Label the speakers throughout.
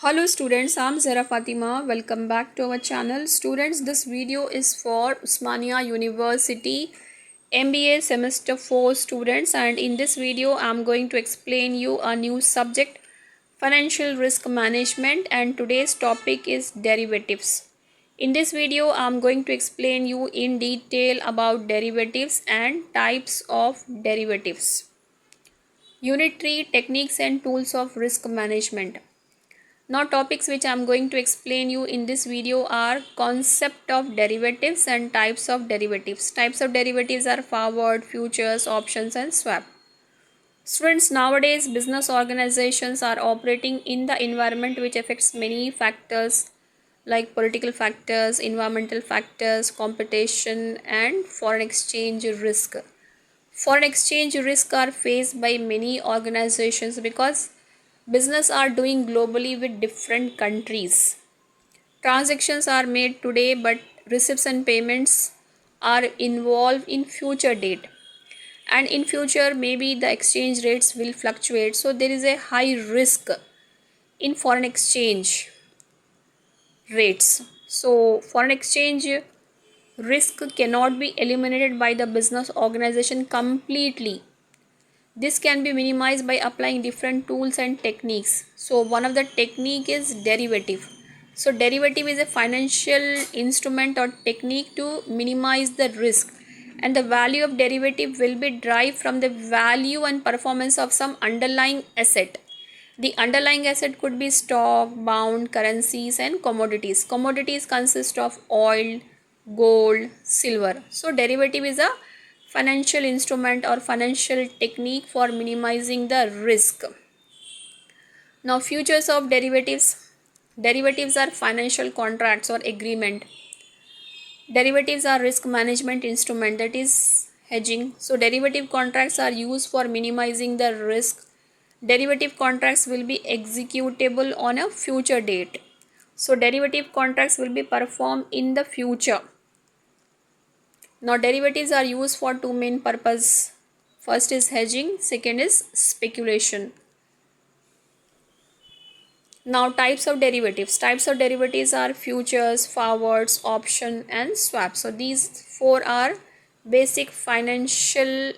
Speaker 1: Hello students, I'm Zara Fatima. Welcome back to our channel. Students, this video is for Usmania University MBA semester 4 students, and in this video I'm going to explain you a new subject, financial risk management, and today's topic is derivatives. In this video I'm going to explain you in detail about derivatives and types of derivatives. Unit 3, techniques and tools of risk management. Now topics which I am going to explain you in this video are concept of derivatives and types of derivatives. Types of derivatives are forward, futures, options and swap. Students, nowadays business organizations are operating in the environment which affects many factors like political factors, environmental factors, competition and foreign exchange risk. Foreign exchange risk are faced by many organizations because business are doing globally with different countries. Transactions are made today, but receipts and payments are involved in future date. And in future, maybe the exchange rates will fluctuate. So there is a high risk in foreign exchange rates. So foreign exchange risk cannot be eliminated by the business organization completely. This can be minimized by applying different tools and techniques. So one of the technique is derivative. So derivative is a financial instrument or technique to minimize the risk, and the value of derivative will be derived from the value and performance of some underlying asset. The underlying asset could be stock, bond, currencies and commodities. Commodities consist of oil, gold, silver. So derivative is a financial instrument or financial technique for minimizing the risk. Now futures of derivatives. Derivatives are financial contracts or agreement. Derivatives are risk management instrument, that is hedging. So derivative contracts are used for minimizing the risk. Derivative contracts will be executable on a future date. So derivative contracts will be performed in the future. Now derivatives are used for two main purposes. First is hedging, second is speculation. Now types of derivatives. Types of derivatives are futures, forwards, option and swap. So these four are basic financial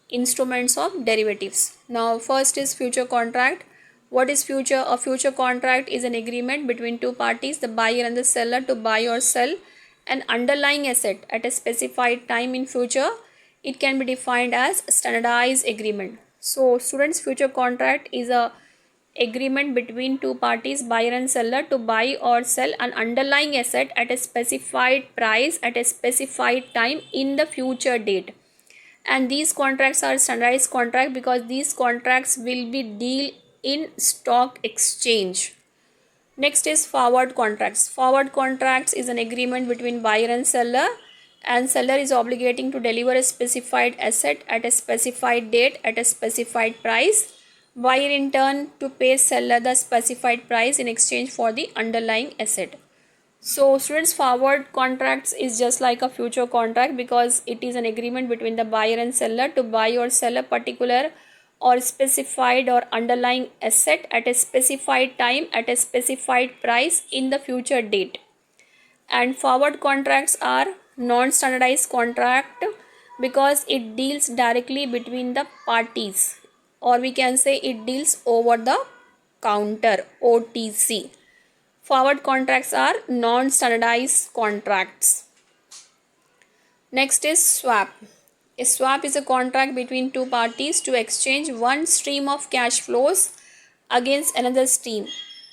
Speaker 1: instruments of derivatives. Now first is future contract. What is future? A future contract is an agreement between two parties, the buyer and the seller, to buy or sell an underlying asset at a specified time in future. It can be defined as standardized agreement. So students, future contract is a agreement between two parties, buyer and seller, to buy or sell an underlying asset at a specified price at a specified time in the future date. And these contracts are standardized contract because these contracts will be deal in stock exchange. Next is forward contracts. Forward contracts is an agreement between buyer and seller is obligating to deliver a specified asset at a specified date at a specified price. Buyer in turn to pay seller the specified price in exchange for the underlying asset. So students, forward contracts is just like a future contract because it is an agreement between the buyer and seller to buy or sell a particular or specified or underlying asset at a specified time at a specified price in the future date. And forward contracts are non-standardized contract because it deals directly between the parties, or we can say it deals over the counter, OTC. Forward contracts are non-standardized contracts. Next is swap. A swap is a contract between two parties to exchange one stream of cash flows against another stream.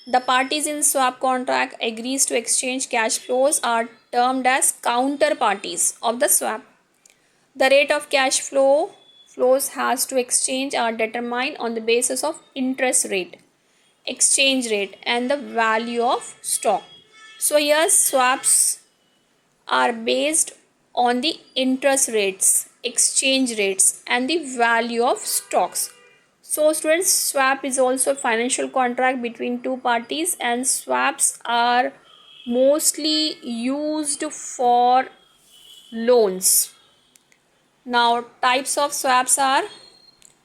Speaker 1: The parties in swap contract agrees to exchange cash flows are termed as counterparties of the swap. The rate of cash flows has to exchange are determined on the basis of interest rate, exchange rate and the value of stock. So here swaps are based on the interest rates, exchange rates and the value of stocks. So students, swap is also a financial contract between two parties, and swaps are mostly used for loans. Now types of swaps are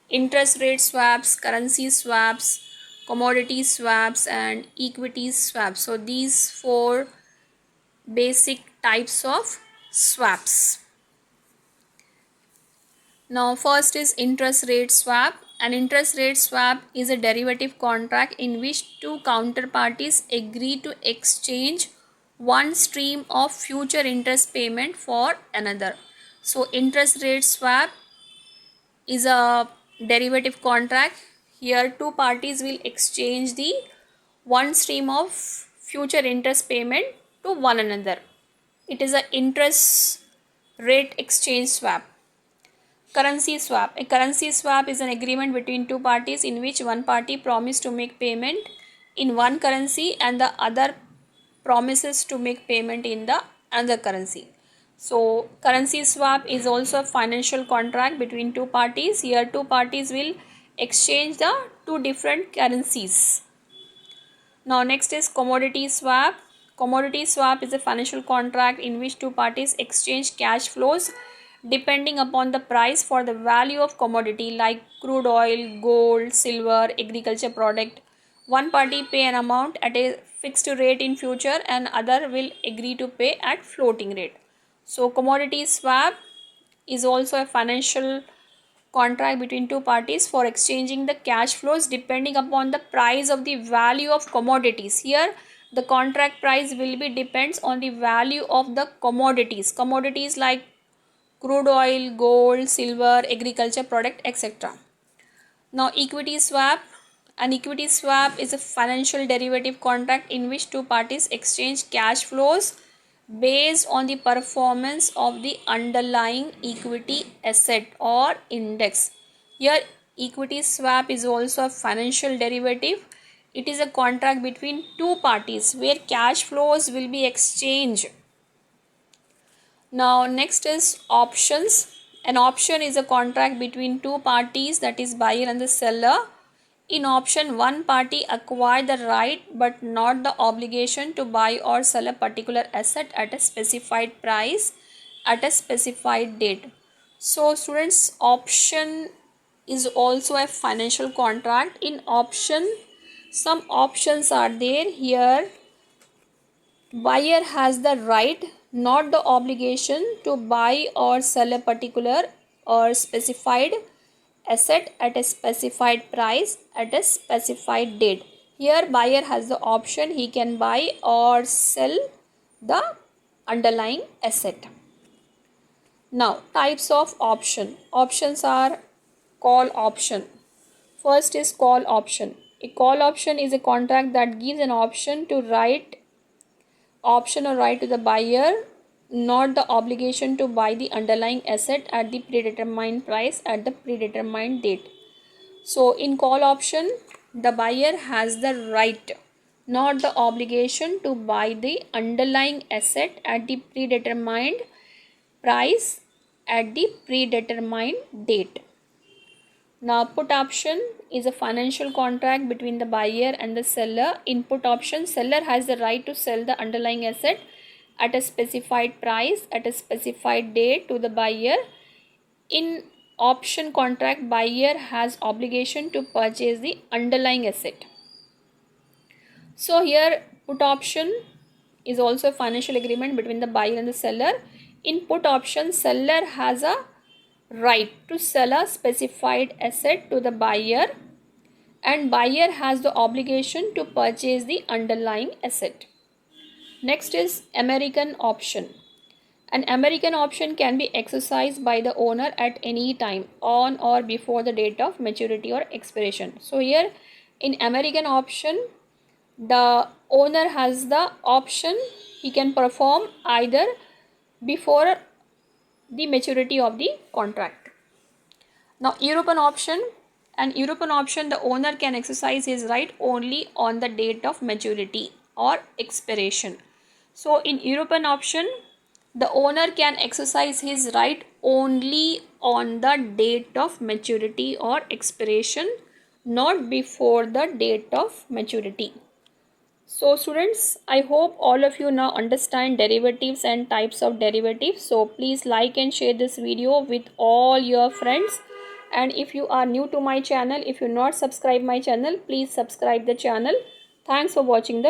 Speaker 1: interest rate swaps, currency swaps, commodity swaps and equity swaps. So these four basic types of swaps. Now first is interest rate swap. An interest rate swap is a derivative contract in which two counterparties agree to exchange one stream of future interest payment for another. So interest rate swap is a derivative contract. Here two parties will exchange the one stream of future interest payment to one another. It is an interest rate exchange swap. Currency swap. A currency swap is an agreement between two parties in which one party promises to make payment in one currency and the other promises to make payment in the another currency. So currency swap is also a financial contract between two parties. Here two parties will exchange the two different currencies. Now next is commodity swap. Commodity swap is a financial contract in which two parties exchange cash flows depending upon the price for the value of commodity like crude oil, gold, silver, agriculture product. One party pay an amount at a fixed rate in future and other will agree to pay at floating rate. So commodity swap is also a financial contract between two parties for exchanging the cash flows depending upon the price of the value of commodities. Here the contract price will be depends on the value of the commodities like crude oil, gold, silver, agriculture product, etc. Now equity swap. An equity swap is a financial derivative contract in which two parties exchange cash flows based on the performance of the underlying equity asset or index. Here equity swap is also a financial derivative. It is a contract between two parties where cash flows will be exchanged. Now next is options. An option is a contract between two parties, that is buyer and the seller. In option, one party acquires the right but not the obligation to buy or sell a particular asset at a specified price at a specified date. So students, option is also a financial contract. In option, some options are there. Here buyer has the right, not the obligation, to buy or sell a particular or specified asset at a specified price at a specified date. Here buyer has the option, he can buy or sell the underlying asset. Now types of option. Options are call option. First is call option. A call option is a contract that gives an option or right to the buyer, not the obligation to buy the underlying asset at the predetermined price at the predetermined date. So in call option, the buyer has the right, not the obligation to buy the underlying asset at the predetermined price at the predetermined date. Now put option is a financial contract between the buyer and the seller. In put option, seller has the right to sell the underlying asset at a specified price at a specified date to the buyer. In option contract, buyer has obligation to purchase the underlying asset. So here put option is also a financial agreement between the buyer and the seller. In put option, seller has a right to sell a specified asset to the buyer and buyer has the obligation to purchase the underlying asset. Next is American option. An American option can be exercised by the owner at any time on or before the date of maturity or expiration. So here in American option, the owner has the option, he can perform either before the maturity of the contract. Now European option. An European option, the owner can exercise his right only on the date of maturity or expiration. So in European option, the owner can exercise his right only on the date of maturity or expiration, not before the date of maturity. So students, I hope all of you now understand derivatives and types of derivatives. So please like and share this video with all your friends. And if you are new to my channel, if you not subscribe my channel, please subscribe the channel. Thanks for watching the